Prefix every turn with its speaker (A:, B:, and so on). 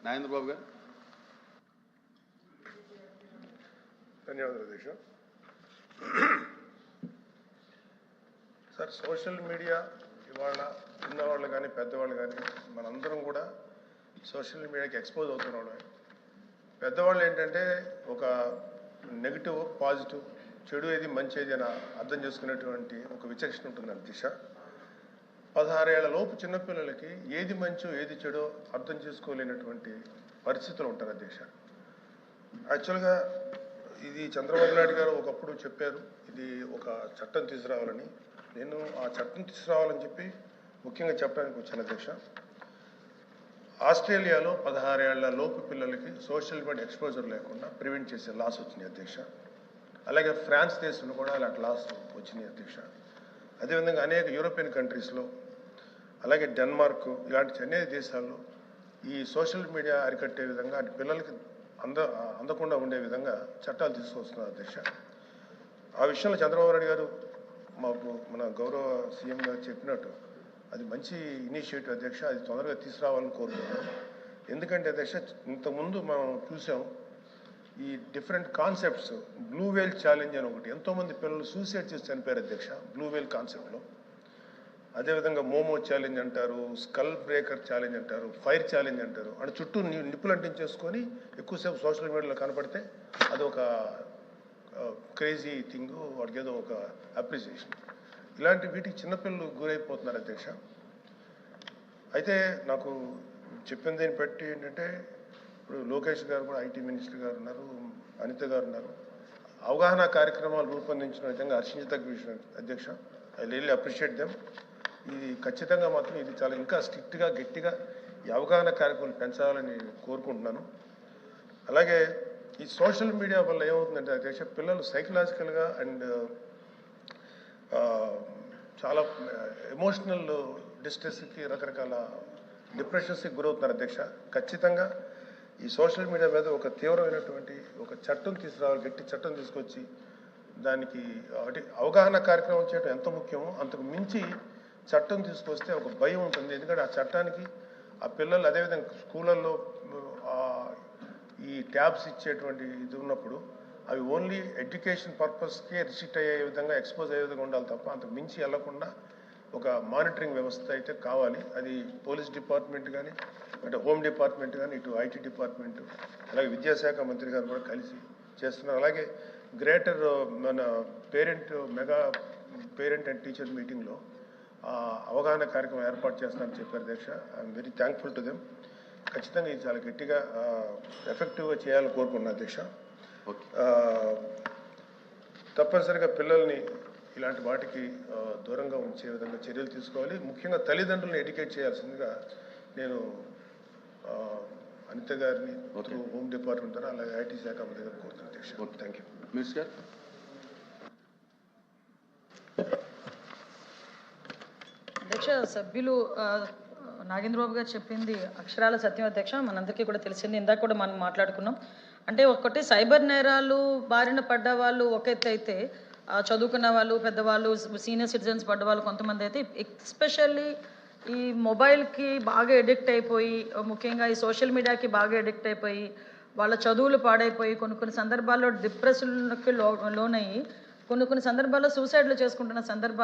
A: నాగేంద్ర బాబు గారు.
B: ధన్యవాదాలు అధ్యక్ష. సార్, సోషల్ మీడియా ఇవాళ చిన్నవాళ్ళు కానీ పెద్దవాళ్ళు కానీ మనందరం కూడా సోషల్ మీడియాకి ఎక్స్పోజ్ అవుతున్నాం. పెద్దవాళ్ళు ఏంటంటే ఒక నెగిటివ్ పాజిటివ్, చెడు ఏది మంచి ఏది అని అర్థం చేసుకునేటువంటి ఒక విచక్షణ ఉంటుంది అధ్యక్ష. 16 ఏళ్ల లోపు చిన్నపిల్లలకి ఏది మంచో ఏది చెడో అర్థం చేసుకోలేనటువంటి పరిస్థితులు ఉంటారు అధ్యక్ష. యాక్చువల్గా ఇది చంద్రబాబు నాయుడు గారు ఒకప్పుడు చెప్పారు, ఇది ఒక చట్టం తీసుకురావాలని. నేను ఆ చట్టం తీసుకురావాలని చెప్పి ముఖ్యంగా చెప్పడానికి వచ్చాను అధ్యక్ష. ఆస్ట్రేలియాలో 16 ఏళ్ల లోపు పిల్లలకి సోషల్ మీడియా ఎక్స్పోజర్ లేకుండా ప్రివెంట్ చేసే లాస్ వచ్చినాయి అధ్యక్ష. అలాగే ఫ్రాన్స్ దేశంలో కూడా అలాంటి లాస్ వచ్చినాయి అధ్యక్ష. అదేవిధంగా అనేక యూరోపియన్ కంట్రీస్లో, అలాగే డెన్మార్క్ ఇలాంటి అనేక దేశాల్లో ఈ సోషల్ మీడియా అరికట్టే విధంగా అంటే పిల్లలకి అందకుండా ఉండే విధంగా చట్టాలు తీసుకొస్తున్నారు అధ్యక్ష. ఆ విషయంలో చంద్రబాబు నాయుడు గారు మాకు మన గౌరవ సీఎం గారు చెప్పినట్టు అది మంచి ఇనిషియేటివ్ అధ్యక్ష. అది తొందరగా తీసుకురావాలని కోరుకుంటున్నాను. ఎందుకంటే అధ్యక్ష, ఇంతకుముందు మనం చూసాం ఈ డిఫరెంట్ కాన్సెప్ట్స్. బ్లూ వేల్ ఛాలెంజ్ అని ఒకటి, ఎంతోమంది పిల్లలు సూసైడ్ చేసి చనిపోయారు అధ్యక్ష బ్లూ వేల్ కాన్సెప్ట్లో. అదేవిధంగా మోమో ఛాలెంజ్ అంటారు, స్కల్ బ్రేకర్ ఛాలెంజ్ అంటారు, ఫైర్ ఛాలెంజ్ అంటారు. అంటే చుట్టూ నిప్పులు అంటించేసుకొని ఎక్కువసేపు సోషల్ మీడియాలో కనపడితే అదొక క్రేజీ థింగ్, వాడికి ఏదో ఒక అప్రిసియేషన్. ఇలాంటి వీటికి చిన్నపిల్లలు గురైపోతున్నారు అధ్యక్ష. అయితే నాకు చెప్పిన దీన్ని బట్టి ఏంటంటే, ఇప్పుడు లోకేష్ గారు కూడా ఐటీ మినిస్టర్ గారు ఉన్నారు, అనిత గారు ఉన్నారు. అవగాహన కార్యక్రమాలు రూపొందించిన విధంగా హర్షించదగ్గ విషయం అధ్యక్ష. I really appreciate them. ఇది ఖచ్చితంగా మాత్రం ఇది చాలా ఇంకా స్ట్రిక్ట్గా గట్టిగా ఈ అవగాహన కార్యక్రమాలు పెంచాలని కోరుకుంటున్నాను. అలాగే ఈ సోషల్ మీడియా వల్ల ఏమవుతుందంటే అధ్యక్ష, పిల్లలు సైకలాజికల్గా అండ్ చాలా ఎమోషనల్ డిస్ట్రెస్కి, రకరకాల డిప్రెషన్స్కి గురవుతున్నారు అధ్యక్ష. ఖచ్చితంగా ఈ సోషల్ మీడియా మీద ఒక తీవ్రమైనటువంటి ఒక చట్టం తీసుకురావాలి, గట్టి చట్టం తీసుకొచ్చి దానికి అవగాహన కార్యక్రమం చేయడం ఎంత ముఖ్యమో అంతకు మించి చట్టం తీసుకొస్తే ఒక భయం ఉంటుంది. ఎందుకంటే ఆ చట్టానికి ఆ పిల్లలు అదేవిధంగా స్కూళ్ళల్లో ఈ ట్యాబ్స్ ఇచ్చేటువంటి ఇది ఉన్నప్పుడు అవి ఓన్లీ ఎడ్యుకేషన్ పర్పస్కే రిస్ట్రిక్ట్ అయ్యే విధంగా, ఎక్స్పోజ్ అయ్యే విధంగా ఉండాలి తప్ప అంతకు మించి వెళ్లకుండా ఒక మానిటరింగ్ వ్యవస్థ అయితే కావాలి. అది పోలీస్ డిపార్ట్మెంట్ కానీ, అంటే హోమ్ డిపార్ట్మెంట్ కానీ, ఇటు ఐటీ డిపార్ట్మెంట్, అలాగే విద్యాశాఖ మంత్రి గారు కూడా కలిసి చేస్తున్నారు. అలాగే గ్రేటర్ మన మెగా పేరెంట్ అండ్ టీచర్ మీటింగ్లో అవగాహన కార్యక్రమం ఏర్పాటు చేస్తానని చెప్పారు అధ్యక్ష. I'm very thankful to them. ఖచ్చితంగా ఇది చాలా గట్టిగా ఎఫెక్టివ్గా చేయాలని కోరుకున్నాను అధ్యక్ష. తప్పనిసరిగా పిల్లల్ని ఇలాంటి వాటికి దూరంగా ఉంచే విధంగా చర్యలు తీసుకోవాలి. ముఖ్యంగా తల్లిదండ్రులను ఎడ్యుకేట్ చేయాల్సిందిగా నేను అనిత గారిని హోమ్ డిపార్ట్మెంట్ ద్వారా, అలాగే ఐటీ శాఖ మంత్రి గారు కోరుతున్నాను అధ్యక్ష. Thank you.
A: మినిస్టర్ గారు.
C: అధ్యక్ష, సభ్యులు నాగేంద్ర బాబు గారు చెప్పింది అక్షరాల సత్యం అధ్యక్ష. మనందరికీ కూడా తెలిసింది, ఇందాక కూడా మనం మాట్లాడుకున్నాం. అంటే ఒకటి సైబర్ నేరాలు బారిన పడ్డ వాళ్ళు ఒక ఎత్తు అయితే, చదువుకున్న వాళ్ళు, పెద్దవాళ్ళు, సీనియర్ సిటిజన్స్ పడ్డవాళ్ళు కొంతమంది అయితే, ఎస్పెషల్లీ ఈ మొబైల్కి బాగా ఎడిక్ట్ అయిపోయి, ముఖ్యంగా ఈ సోషల్ మీడియాకి బాగా ఎడిక్ట్ అయిపోయి వాళ్ళ చదువులు పాడైపోయి కొన్ని సందర్భాల్లో డిప్రెషన్కి లోనయ్యి కొన్ని సందర్భాల్లో సూసైడ్లు చేసుకుంటున్న సందర్భాలు